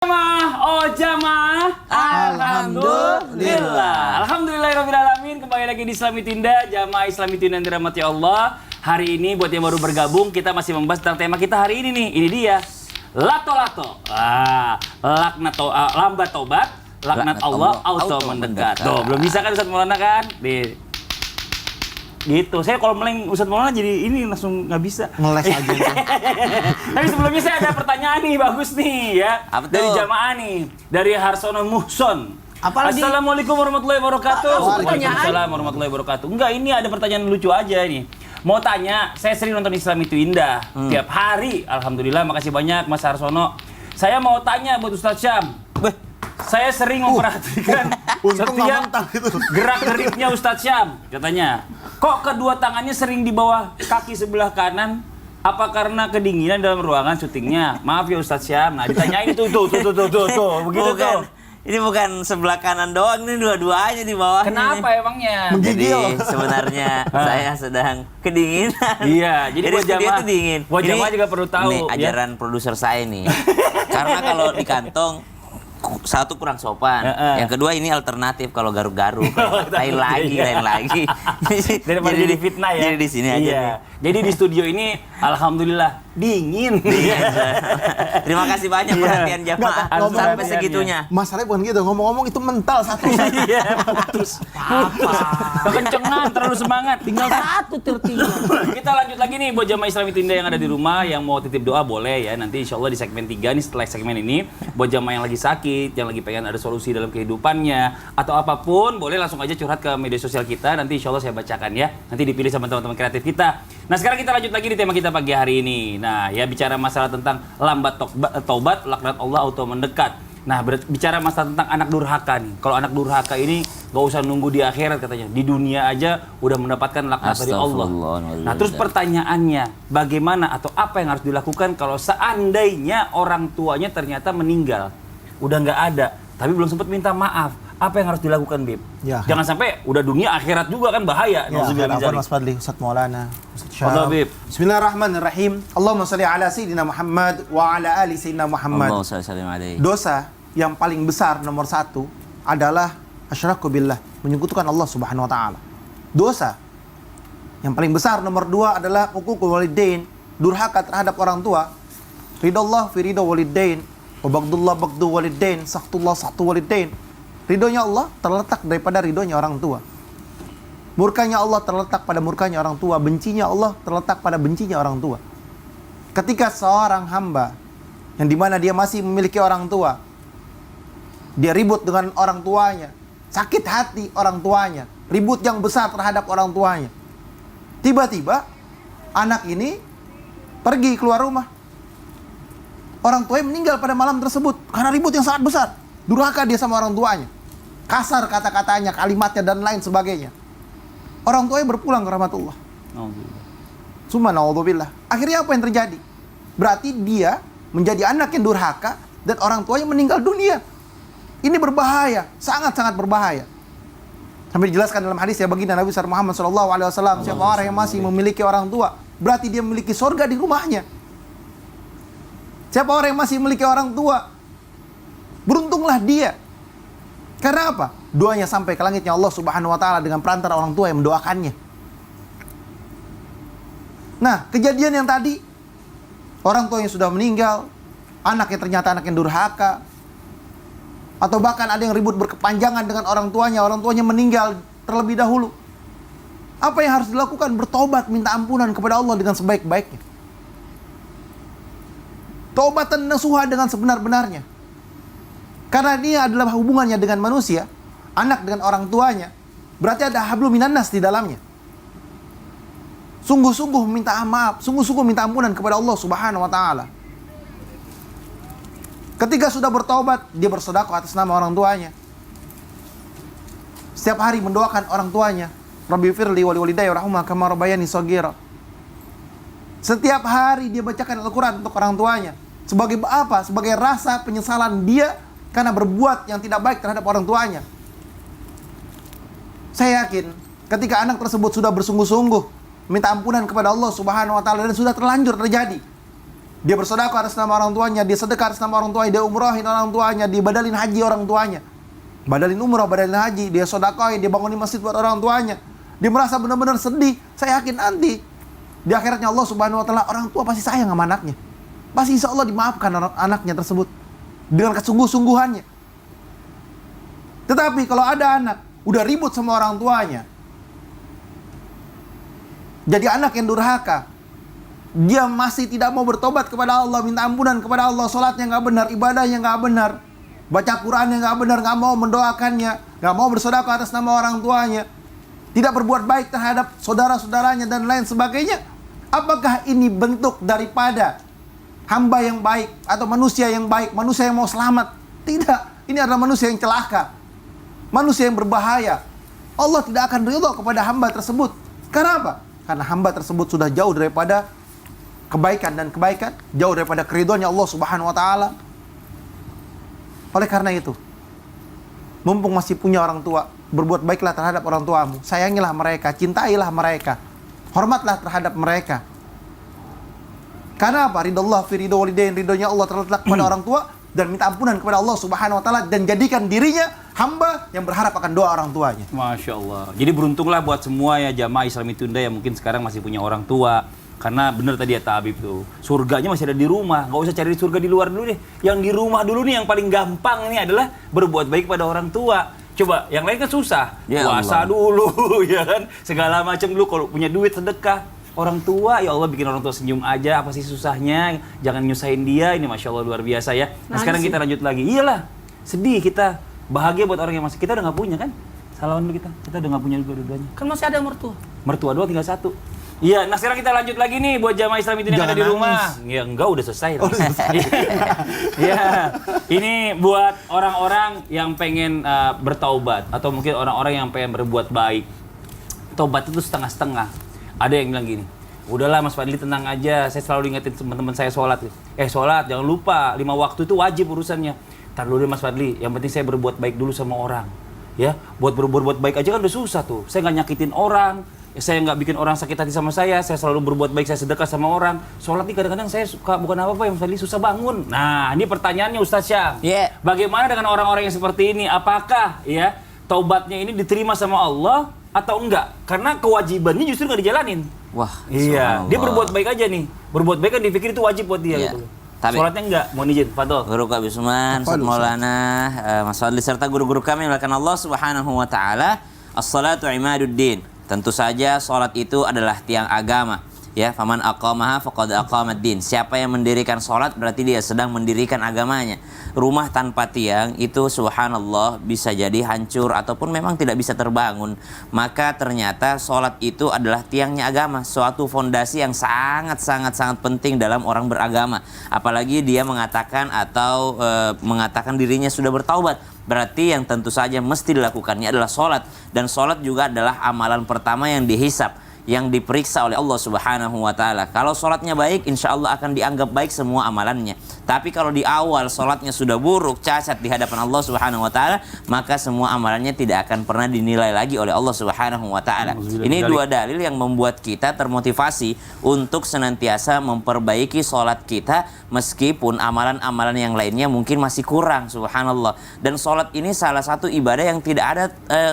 Jamaah. Alhamdulillah. Alhamdulillahirrahmanirrahim. Kembali lagi di Islami Tinda, Jamaah Islami Tinda yang dirahmati Allah. Hari ini buat yang baru bergabung, kita masih membahas tentang tema kita hari ini nih. Ini dia. Lato-lato. Lambat tobat, laknat Allah auto mendekat. Tuh, belum bisa kan Ustaz Maulana kan? Gitu. Saya kalau meleng Ustaz Maulana jadi ini langsung nggak bisa. Ngeles aja. Tapi sebelumnya saya ada pertanyaan nih, bagus nih ya. Apa tuh? Dari jamaah nih, dari Harsono Muhson. Apalagi? Assalamualaikum warahmatullahi wabarakatuh. Waalaikumsalam warahmatullahi wabarakatuh. Enggak, ini ada pertanyaan lucu aja nih. Mau tanya, saya sering nonton Islam itu Indah tiap hari. Alhamdulillah, makasih banyak Mas Harsono. Saya mau tanya buat Ustadz Syam. Saya sering memperhatikan setiap gerak-geriknya Ustadz Syam. Katanya, kok kedua tangannya sering di bawah kaki sebelah kanan? Apa karena kedinginan dalam ruangan syutingnya? Maaf ya Ustadz Syam. Nah, ditanyain tuh, begitu Bukan. tuh. Ini bukan sebelah kanan doang, ini dua-duanya di bawah. Kenapa emangnya? Jadi sebenarnya saya sedang kedinginan. Iya, jadi buat studio jamaah tuh dingin. Buat jamaah juga perlu tahu. Ini ajaran produser saya nih. Karena kalau di kantong satu kurang sopan, yang kedua ini alternatif kalau garuk-garuk, lain lagi. Daripada jadi fitnah ya. Jadi di sini aja nih. Jadi di studio ini alhamdulillah dingin. Terima kasih banyak perhatian jamaah sampai segitunya. Masalahnya bukan gitu, ngomong-ngomong itu mental satu. Iya, putus. Kekencengan, terlalu semangat. Tinggal satu tertinggal. Kita lanjut lagi nih buat jamaah Islami Tinda yang ada di rumah, yang mau titip doa boleh ya. Nanti insya Allah di segmen 3 nih, setelah segmen ini, buat jamaah yang lagi sakit, yang lagi pengen ada solusi dalam kehidupannya, atau apapun, boleh langsung aja curhat ke media sosial kita. Nanti insya Allah saya bacakan ya. Nanti dipilih sama teman-teman kreatif kita. Nah, sekarang kita lanjut lagi di tema kita pagi hari ini. Nah, ya bicara masalah tentang lambat taubat, laknat Allah auto mendekat. Nah, bicara masalah tentang anak durhaka nih. Kalau anak durhaka ini gak usah nunggu di akhirat katanya. Di dunia aja udah mendapatkan laknat dari Allah. Nah, terus pertanyaannya, bagaimana atau apa yang harus dilakukan kalau seandainya orang tuanya ternyata meninggal? Udah nggak ada, tapi belum sempat minta maaf. Apa yang harus dilakukan, Bib? Ya, jangan sampai udah dunia akhirat juga kan bahaya. Ya, Mas Fadli, Ustaz Maulana, Ustaz Syam. Bismillahirrahmanirrahim. Allahumma shalli ala sayyidina Muhammad wa ala ali sayyidina Muhammad. Dosa yang paling besar nomor 1 adalah asyraku billah, menyekutukan Allah Subhanahu wa taala. Dosa yang paling besar nomor 2 adalah uququl walidain, durhaka terhadap orang tua. Ridallah fi ridha walidain, wa baghdullah baghdu walidain, sakhtullah sakhtu walidain. Ridhonya Allah terletak daripada ridhonya orang tua. Murkanya Allah terletak pada murkanya orang tua. Bencinya Allah terletak pada bencinya orang tua. Ketika seorang hamba yang dimana dia masih memiliki orang tua, dia ribut dengan orang tuanya, sakit hati orang tuanya, ribut yang besar terhadap orang tuanya. Tiba-tiba anak ini pergi keluar rumah. Orang tuanya meninggal pada malam tersebut karena ribut yang sangat besar. Durhaka dia sama orang tuanya. Kasar kata-katanya, kalimatnya dan lain sebagainya. Orang tuanya berpulang ke rahmatullah. Summa na'udzubillah. Akhirnya apa yang terjadi? Berarti dia menjadi anak yang durhaka dan orang tuanya meninggal dunia. Ini berbahaya, sangat-sangat berbahaya. Sampai dijelaskan dalam hadis ya baginda Nabi Muhammad SAW, siapa orang yang masih memiliki orang tua, berarti dia memiliki surga di rumahnya. Siapa orang yang masih memiliki orang tua, beruntunglah dia. Karena apa? Doanya sampai ke langitnya Allah Subhanahu wa taala dengan perantara orang tua yang mendoakannya. Nah, kejadian yang tadi, orang tua yang sudah meninggal, anaknya ternyata anak yang durhaka, atau bahkan ada yang ribut berkepanjangan dengan orang tuanya meninggal terlebih dahulu. Apa yang harus dilakukan? Bertobat, minta ampunan kepada Allah dengan sebaik-baiknya. Taubatan nasuha dengan sebenar-benarnya. Karena ini adalah hubungannya dengan manusia, anak dengan orang tuanya, berarti ada hablum minannas di dalamnya. Sungguh-sungguh minta maaf, sungguh-sungguh minta ampunan kepada Allah Subhanahu wa taala. Ketika sudah bertobat, dia bersedekah atas nama orang tuanya. Setiap hari mendoakan orang tuanya, Rabbi firli wa liwalidayya warhamhuma kama rabbayani shaghira. Setiap hari dia bacakan Al-Quran untuk orang tuanya. Sebagai apa? Sebagai rasa penyesalan dia karena berbuat yang tidak baik terhadap orang tuanya. Saya yakin ketika anak tersebut sudah bersungguh-sungguh minta ampunan kepada Allah Subhanahu wa taala dan sudah terlanjur terjadi, Dia bersedekah atas nama orang tuanya, dia sedekah atas nama orang tuanya, dia umrahin orang tuanya, dia badalin haji orang tuanya. Badalin umrah, badalin haji, dia sedekah, dia bangunin masjid buat orang tuanya. Dia merasa benar-benar sedih. Saya yakin nanti di akhiratnya Allah Subhanahu wa taala, orang tua pasti sayang sama anaknya. Pasti insya Allah dimaafkan anaknya tersebut dengan kesungguh-sungguhannya. Tetapi kalau ada anak udah ribut sama orang tuanya, jadi anak yang durhaka, dia masih tidak mau bertobat kepada Allah, minta ampunan kepada Allah, sholatnya nggak benar, ibadahnya nggak benar, baca Qurannya nggak benar, nggak mau mendoakannya, nggak mau bersedekah atas nama orang tuanya, tidak berbuat baik terhadap saudara-saudaranya dan lain sebagainya. Apakah ini bentuk daripada hamba yang baik atau manusia yang baik, manusia yang mau selamat? Tidak, ini adalah manusia yang celaka, manusia yang berbahaya. Allah tidak akan ridha kepada hamba tersebut. Kenapa? Karena hamba tersebut sudah jauh daripada kebaikan dan kebaikan, jauh daripada keridhoannya Allah Subhanahu wa taala. Oleh karena itu, mumpung masih punya orang tua, berbuat baiklah terhadap orang tuamu. Sayangilah mereka, cintailah mereka, hormatlah terhadap mereka. Karena apa? Ridallah fi ridho walidain, ridhonya Allah terletak pada orang tua, dan minta ampunan kepada Allah Subhanahu wa taala, dan jadikan dirinya hamba yang berharap akan doa orang tuanya. Masya Allah. Jadi beruntunglah buat semua ya jamaah Islami Tunda yang mungkin sekarang masih punya orang tua. Karena benar tadi ya Habib tuh, surganya masih ada di rumah. Nggak usah cari surga di luar dulu deh. Yang di rumah dulu nih yang paling gampang ini adalah berbuat baik pada orang tua. Coba, yang lain kan susah. Ya Puasa Allah. dulu, ya kan? Segala macam dulu, kalau punya duit sedekah. Orang tua, ya Allah bikin orang tua senyum aja, apa sih susahnya? Jangan nyusahin dia, ini Masya Allah luar biasa ya. Nah sekarang kita lanjut lagi. Iyalah, sedih kita. Bahagia buat orang yang masih, kita udah nggak punya kan? Salaman dulu kita udah nggak punya dua-duanya. Kan masih ada mertua. Mertua doang tinggal satu. Iya, nah sekarang kita lanjut lagi nih buat jamaah Islam itu yang ada di rumah. Ya enggak, udah selesai. Iya. Ini buat orang-orang yang pengen bertaubat atau mungkin orang-orang yang pengen berbuat baik. Taubat itu setengah-setengah. Ada yang bilang gini, udahlah Mas Fadli tenang aja, saya selalu ingetin teman-teman saya sholat. Sholat, jangan lupa, 5 waktu itu wajib urusannya. Ntar dulu deh Mas Fadli, yang penting saya berbuat baik dulu sama orang. Ya, buat berbuat baik aja kan udah susah tuh. Saya nggak nyakitin orang, saya nggak bikin orang sakit hati sama saya selalu berbuat baik, saya sedekah sama orang. Sholat nih kadang-kadang saya suka, bukan apa-apa ya Mas Fadli, susah bangun. Nah, ini pertanyaannya Ustaz Syam. Yeah. Bagaimana dengan orang-orang yang seperti ini? Apakah ya taubatnya ini diterima sama Allah atau enggak? Karena kewajibannya justru nggak dijalanin. Wah, iya, dia berbuat baik aja nih. Berbuat baik kan dipikir itu wajib buat dia Iya. gitu. Tapi- Sholatnya enggak, mohon izin, Fadol. Guru Kak Bisman, Ustaz Maulana, Mas Fadli serta guru-guru kami yang dimuliakan Allah Subhanahu wa taala. As-salatu imaduddin. Tentu saja salat itu adalah tiang agama. Ya, faman aqamaha faqad aqamad-din. Siapa yang mendirikan salat berarti dia sedang mendirikan agamanya. Rumah tanpa tiang itu subhanallah bisa jadi hancur ataupun memang tidak bisa terbangun. Maka ternyata salat itu adalah tiangnya agama, suatu fondasi yang sangat penting dalam orang beragama. Apalagi dia mengatakan atau mengatakan dirinya sudah bertaubat. Berarti yang tentu saja mesti dilakukannya adalah salat, dan salat juga adalah amalan pertama yang dihisab, yang diperiksa oleh Allah Subhanahu wa taala. Kalau salatnya baik, insya Allah akan dianggap baik semua amalannya. Tapi kalau di awal salatnya sudah buruk, cacat di hadapan Allah Subhanahu wa taala, maka semua amalannya tidak akan pernah dinilai lagi oleh Allah Subhanahu wa taala. Ini dua dalil yang membuat kita termotivasi untuk senantiasa memperbaiki salat kita meskipun amalan-amalan yang lainnya mungkin masih kurang, subhanallah. Dan salat ini salah satu ibadah yang tidak ada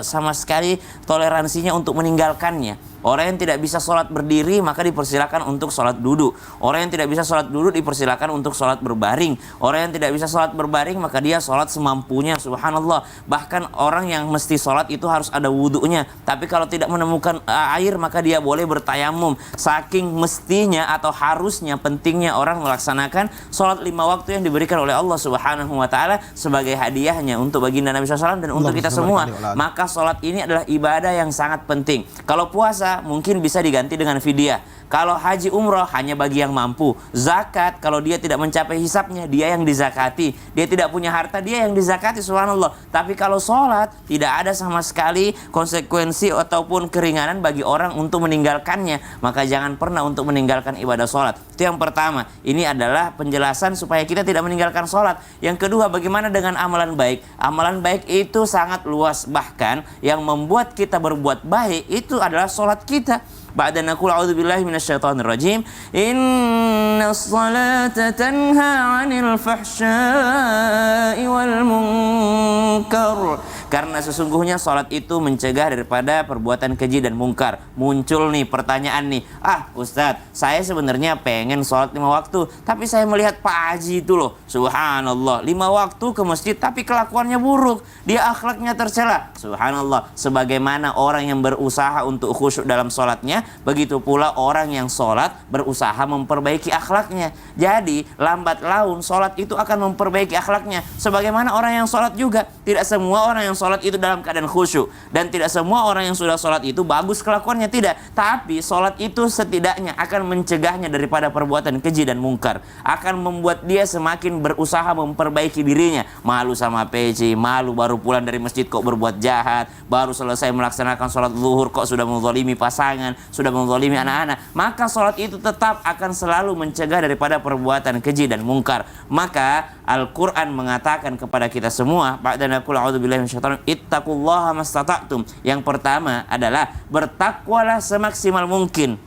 sama sekali toleransinya untuk meninggalkannya. Orang yang tidak bisa sholat berdiri maka dipersilakan untuk sholat duduk. Orang yang tidak bisa sholat duduk dipersilakan untuk sholat berbaring. Orang yang tidak bisa sholat berbaring maka dia sholat semampunya, subhanallah. Bahkan orang yang mesti sholat itu harus ada wudhunya. Tapi kalau tidak menemukan air maka dia boleh bertayamum. Saking mestinya atau harusnya pentingnya orang melaksanakan sholat 5 waktu yang diberikan oleh Allah Subhanahu wa taala sebagai hadiahnya untuk baginda Nabi SAW dan untuk kita semua. Maka sholat ini adalah ibadah yang sangat penting. Kalau puasa mungkin bisa diganti dengan fidyah. Kalau haji umroh hanya bagi yang mampu. Zakat kalau dia tidak mencapai hisabnya, dia yang dizakati. Dia tidak punya harta, dia yang dizakati, subhanallah. Tapi kalau sholat tidak ada sama sekali konsekuensi ataupun keringanan bagi orang untuk meninggalkannya. Maka jangan pernah untuk meninggalkan ibadah sholat. Itu yang pertama. Ini adalah penjelasan supaya kita tidak meninggalkan sholat. Yang kedua, bagaimana dengan amalan baik? Amalan baik itu sangat luas. Bahkan yang membuat kita berbuat baik itu adalah sholat kita. Ba'da naqul a'udzubillahi minasyaitonirrajim. Innas salata tanha 'anil fahsya'i wal munkar. Karena sesungguhnya salat itu mencegah daripada perbuatan keji dan mungkar. Muncul nih pertanyaan nih, Ustadz, saya sebenarnya pengen salat 5 waktu, tapi saya melihat Pak Haji itu loh, subhanallah, 5 waktu ke masjid tapi kelakuannya buruk, dia akhlaknya tercela. Subhanallah, sebagaimana orang yang berusaha untuk khusyuk dalam salatnya, begitu pula orang yang salat berusaha memperbaiki akhlaknya. Jadi lambat laun salat itu akan memperbaiki akhlaknya. Sebagaimana orang yang salat juga, tidak semua orang yang salat itu dalam keadaan khusyuk, dan tidak semua orang yang sudah salat itu bagus kelakuannya, tidak. Tapi salat itu setidaknya akan mencegahnya daripada perbuatan keji dan mungkar, akan membuat dia semakin berusaha memperbaiki dirinya. Malu sama peci, malu baru pulang dari masjid kok berbuat jahat, baru selesai melaksanakan salat zuhur kok sudah menzalimi pasangan, sudah menzalimi anak-anak. Maka salat itu tetap akan selalu mencegah daripada perbuatan keji dan mungkar. Maka Al-Quran mengatakan kepada kita semua, ba'da naqul a'udzubillahi minasyaitonir rajim, ittaqullaha mastata'tum. Yang pertama adalah bertakwalah semaksimal mungkin.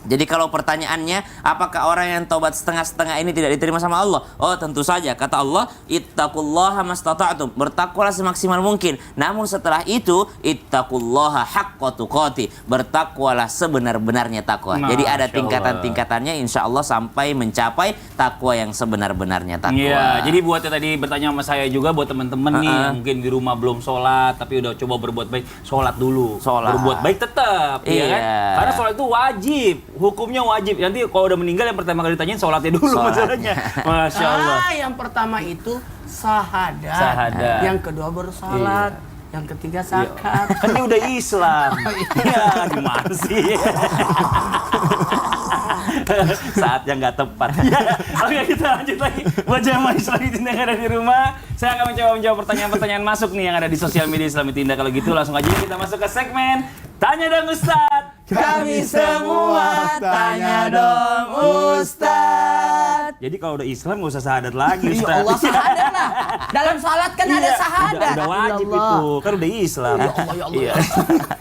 Jadi kalau pertanyaannya, apakah orang yang taubat setengah-setengah ini tidak diterima sama Allah? Oh, tentu saja. Kata Allah, ittaqullaha mastata'tum. Bertakwalah semaksimal mungkin. Namun setelah itu, ittaqullaha haqqa tuqati. Bertakwalah sebenar-benarnya takwa. Jadi ada tingkatan-tingkatannya, insya Allah sampai mencapai takwa yang sebenar-benarnya takwa. Iya, jadi buat yang tadi bertanya sama saya juga, buat teman-teman nih yang mungkin di rumah belum sholat, tapi udah coba berbuat baik, sholat dulu. Berbuat baik tetap, iya kan? Karena sholat itu wajib. Hukumnya wajib. Nanti kalau udah meninggal yang pertama kali ditanyain sholatnya dulu masalahnya. Masya Allah. Yang pertama itu sahadat. Yang kedua baru salat. Yang ketiga zakat. Kan dia udah Islam. Iya, gimana sih? Saatnya nggak tepat. Oke, kita lanjut lagi. Buat jamaah Islam Tindak yang ada di rumah, saya akan mencoba menjawab pertanyaan-pertanyaan masuk nih yang ada di sosial media Islam Tindak. Kalau gitu langsung aja kita masuk ke segmen Tanya Dong Ustadz. Kami semua tanya dong Ustadz. Jadi kalau udah Islam nggak usah sahadat lagi Ya Ustadz. Allah, sahadat lah. Dalam salat kan ada sahadat. Udah wajib itu, kan udah Islam. Ya Allah, ya Allah. Iya.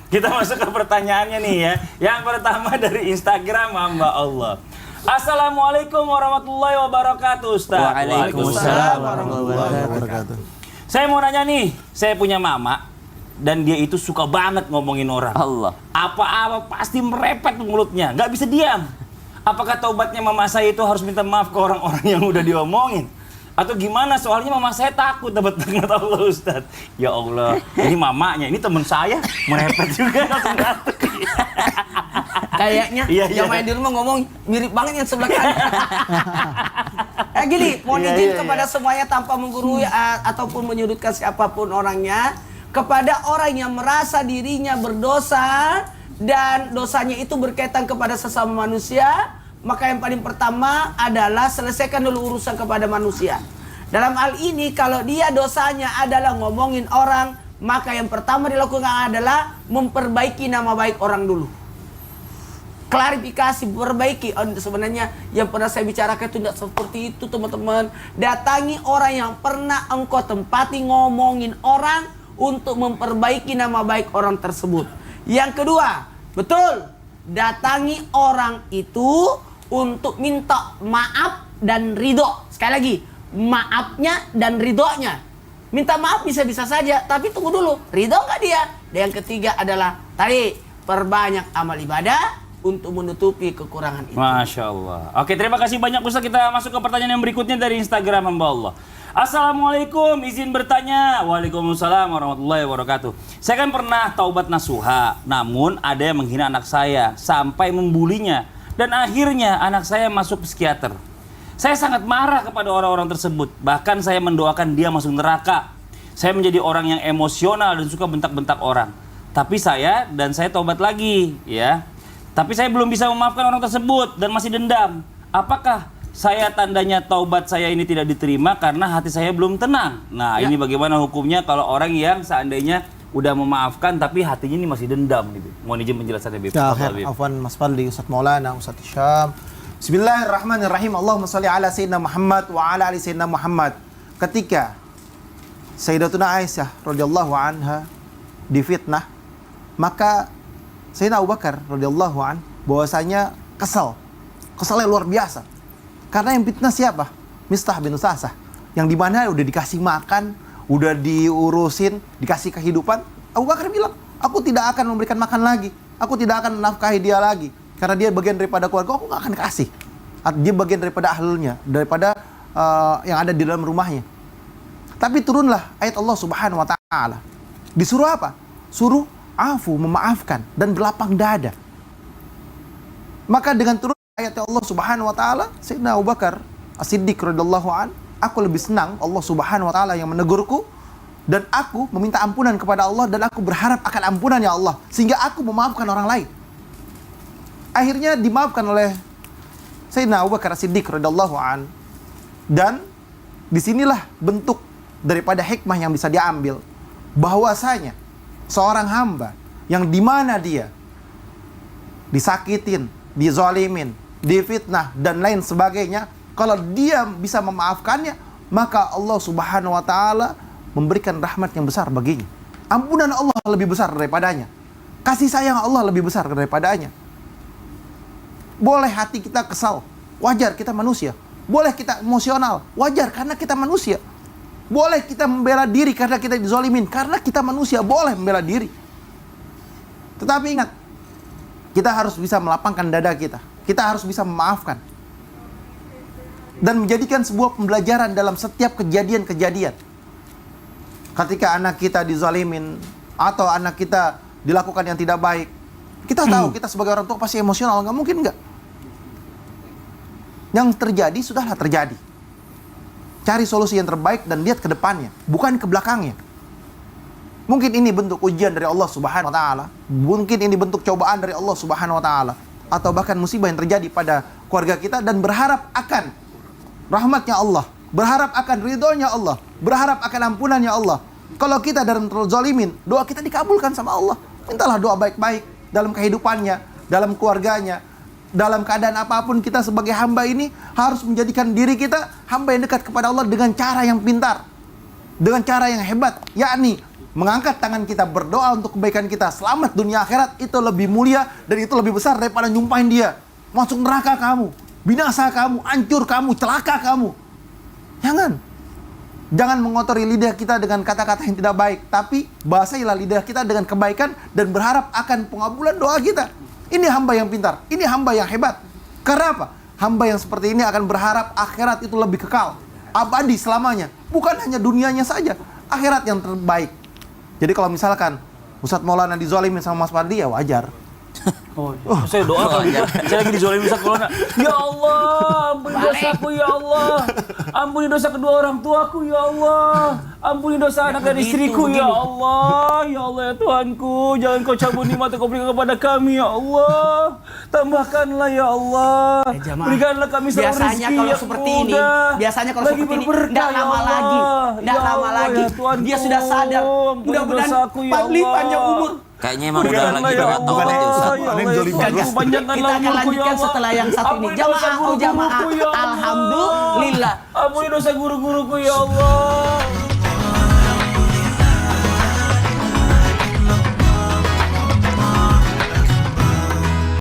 Kita masuk ke pertanyaannya nih ya. Yang pertama dari Instagram hamba Allah. Assalamualaikum warahmatullahi wabarakatuh Ustaz. Waalaikumsalam warahmatullahi wabarakatuh. Saya mau nanya nih, saya punya mama dan dia itu suka banget ngomongin orang. Allah. Apa-apa pasti merepet mulutnya, nggak bisa diam. Apakah taubatnya mama saya itu harus minta maaf ke orang-orang yang udah diomongin? Atau gimana? Soalnya mama saya takut dapat laknat Allah Ustaz. Ya Allah, ini mamanya, ini teman saya merepet juga langsung ngantuk. Kayaknya yang main di rumah ngomong mirip banget yang sebelah kanan. Gini, mohon izin kepada semuanya tanpa menggurui ataupun menyudutkan siapapun orangnya. Kepada orang yang merasa dirinya berdosa dan dosanya itu berkaitan kepada sesama manusia, maka yang paling pertama adalah selesaikan dulu urusan kepada manusia. Dalam hal ini kalau dia dosanya adalah ngomongin orang, maka yang pertama dilakukan adalah memperbaiki nama baik orang dulu. Klarifikasi, perbaiki. Sebenarnya yang pernah saya bicarakan itu tidak seperti itu teman-teman. Datangi orang yang pernah engkau tempati ngomongin orang untuk memperbaiki nama baik orang tersebut. Yang kedua, betul, datangi orang itu untuk minta maaf dan ridho. Sekali lagi, maafnya dan ridhonya. Minta maaf bisa-bisa saja, tapi tunggu dulu, ridho nggak dia? Dan yang ketiga adalah tadi, perbanyak amal ibadah untuk menutupi kekurangan itu. Masya Allah. Oke, terima kasih banyak Ustaz. Kita masuk ke pertanyaan yang berikutnya dari Instagram hamba Allah. Assalamualaikum, izin bertanya. Waalaikumsalam warahmatullahi wabarakatuh. Saya kan pernah taubat nasuha, namun ada yang menghina anak saya sampai membulinya, dan akhirnya anak saya masuk psikiater. Saya sangat marah kepada orang-orang tersebut, bahkan saya mendoakan dia masuk neraka. Saya menjadi orang yang emosional dan suka bentak-bentak orang. Tapi saya taubat lagi, ya. Tapi saya belum bisa memaafkan orang tersebut dan masih dendam. Apakah saya tandanya taubat saya ini tidak diterima karena hati saya belum tenang? Nah, ini bagaimana hukumnya kalau orang yang seandainya udah memaafkan tapi hatinya ini masih dendam gitu. Mohon izin penjelasannya, Bib. Ya, afwan Mas Fadli, Ustaz Maulana, Ustaz Syam. Bismillahirrahmanirrahim. Allahumma shalli ala sayyidina Muhammad wa ala ali sayyidina Muhammad. Ketika Sayyidatuna Aisyah radhiyallahu anha difitnah, maka Sayyidina Abu Bakar radhiyallahu an bahwasanya kesalnya luar biasa. Karena yang fitnah siapa? Mistah bin Usasah, yang dimana udah dikasih makan, udah diurusin, dikasih kehidupan. Abu Bakar bilang, aku tidak akan memberikan makan lagi, aku tidak akan menafkahi dia lagi, karena dia bagian daripada keluarga, aku gak akan kasih. Dia bagian daripada ahlulnya, daripada yang ada di dalam rumahnya. Tapi turunlah ayat Allah Subhanahu wa Ta'ala. Disuruh apa? Suruh afu, memaafkan, dan berlapang dada. Maka dengan turun ayat Allah Subhanahu wa Ta'ala, Sayyidina Abu Bakar As-Siddiq radhiyallahu an, aku lebih senang Allah Subhanahu wa Ta'ala yang menegurku, dan aku meminta ampunan kepada Allah, dan aku berharap akan ampunan ya Allah, sehingga aku memaafkan orang lain. Akhirnya dimaafkan oleh Sayyidina Abu Bakar As-Siddiq radhiyallahu an. Dan disinilah bentuk daripada hikmah yang bisa diambil, bahwasanya seorang hamba yang dimana dia disakitin, dizalimin, difitnah, dan lain sebagainya, kalau dia bisa memaafkannya, maka Allah Subhanahu wa Ta'ala memberikan rahmat yang besar baginya. Ampunan Allah lebih besar daripadanya. Kasih sayang Allah lebih besar daripadanya. Boleh hati kita kesal, wajar, kita manusia. Boleh kita emosional, wajar, karena kita manusia. Boleh kita membela diri karena kita dizolimin, karena kita manusia, boleh membela diri. Tetapi ingat, kita harus bisa melapangkan dada kita. Kita harus bisa memaafkan. Dan menjadikan sebuah pembelajaran dalam setiap kejadian-kejadian. Ketika anak kita dizalimin, atau anak kita dilakukan yang tidak baik, kita tahu, kita sebagai orang tua pasti emosional, nggak mungkin nggak. Yang terjadi, sudahlah terjadi. Cari solusi yang terbaik dan lihat ke depannya, bukan ke belakangnya. Mungkin ini bentuk ujian dari Allah Subhanahu wa Ta'ala. Mungkin ini bentuk cobaan dari Allah Subhanahu wa Ta'ala. Atau bahkan musibah yang terjadi pada keluarga kita, dan berharap akan rahmatnya Allah, berharap akan ridhonya Allah, berharap akan ampunannya Allah. Kalau kita dalam terzalimin, doa kita dikabulkan sama Allah. Mintalah doa baik-baik dalam kehidupannya, dalam keluarganya, dalam keadaan apapun. Kita sebagai hamba ini harus menjadikan diri kita hamba yang dekat kepada Allah dengan cara yang pintar, dengan cara yang hebat, yakni mengangkat tangan kita berdoa untuk kebaikan kita. Selamat dunia akhirat, itu lebih mulia dan itu lebih besar daripada nyumpahin dia. Masuk neraka kamu, binasa kamu, hancur kamu, celaka kamu. Jangan mengotori lidah kita dengan kata-kata yang tidak baik, tapi basahilah lidah kita dengan kebaikan dan berharap akan pengabulan doa kita. Ini hamba yang pintar, ini hamba yang hebat. Karena apa? Hamba yang seperti ini akan berharap akhirat itu lebih kekal, abadi selamanya. Bukan hanya dunianya saja, akhirat yang terbaik. Jadi kalau misalkan Ustadz Maulana dizolimin sama Mas Fadli, ya wajar. Saya doa kalau gitu, saya lagi dizolimin Ustadz Maulana. Ya Allah, ampuni dosaku ya Allah. Ampuni dosa kedua orang tuaku ya Allah. Ampuni dosa anak dan istriku ya Allah. Ya Allah ya Tuhanku, jangan kau cabut nikmat yang kau berikan kepada kami ya Allah. Tambahkanlah ya Allah. Berikanlah kami selalu rezeki biasanya kalau seperti ini, biasanya kalau seperti ini, tidak lama lagi, tidak lama lagi. Dia sudah sadar. Mudah-mudahan Fadli panjang umur. Kayaknya emang udah lagi doa taubat ya Ustaz. Kita akan lanjutkan setelah yang satu ini. Jamaah, alhamdulillah. Ampuni dosa guru-guruku ya Allah.